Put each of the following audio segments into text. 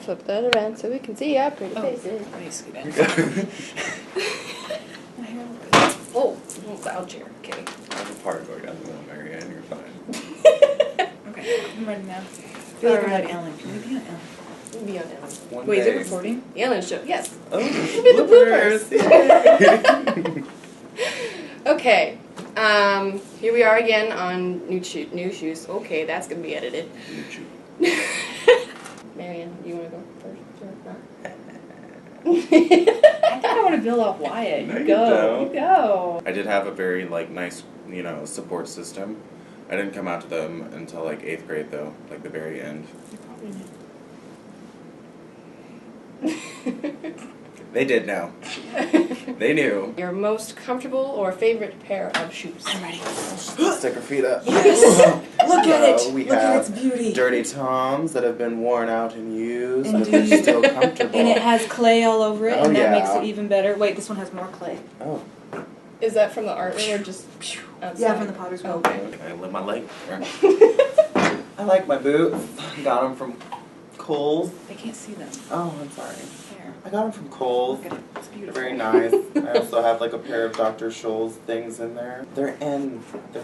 flip that around so we can see our pretty faces. Let me scoot in. Oh, loud chair. Okay. I'm a part going down the middle, Marianne. You're fine. Okay, I'm ready now. I feel like I'm on Ellen. Can we be on Ellen? We'll be on Ellen. One Wait, is day. it recording? The Ellen Show. Yes. Oh, We'll be the bloopers. Yay. Okay. Here we are again on new shoes. Okay, that's gonna be edited. Marianne, you wanna go first or not? I think I want to build off Wyatt. No, You you go. don't. You go. I did have a very nice, support system. I didn't come out to them until 8th grade though, the very end. You probably They did know. They knew. Your most comfortable or favorite pair of shoes? I'm ready. Stick her feet up. Yes! Look at it! We Look at have its beauty. Dirty Toms that have been worn out and used, but Indeed. they're still comfortable. And it has clay all over it, Oh, and that yeah. makes it even better. Wait, this one has more clay. Oh, Is that from the artwork or just outside? Yeah, from the Potter's Wheel. Okay. I live my life. I like my boots. Got them from Kohl's. I can't see them. Oh, I'm sorry. There. I got them from Kohl's. Look at it. It's beautiful. Very nice. I also have a pair of Dr. Scholl's things in there. They're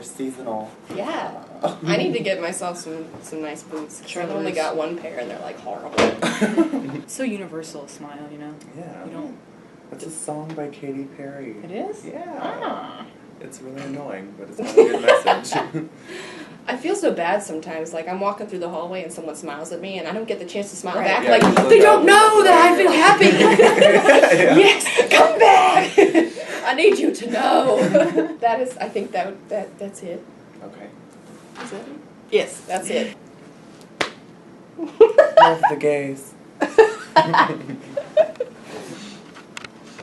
seasonal. Yeah. I need to get myself some nice boots. 'Cause I've only got one pair and they're horrible. It's so universal, smile, you know? Yeah. You don't... It's a song by Katy Perry. It is? Yeah. Ah. It's really annoying, but it's got a good message. I feel so bad sometimes. I'm walking through the hallway and someone smiles at me and I don't get the chance to smile Right. back. Yeah, you look they up don't and know it's that I like- feel happy. Yeah. Yes, come back. I need you to know. I think that's it. Okay. Is it? Yes, that's it. Love the gays.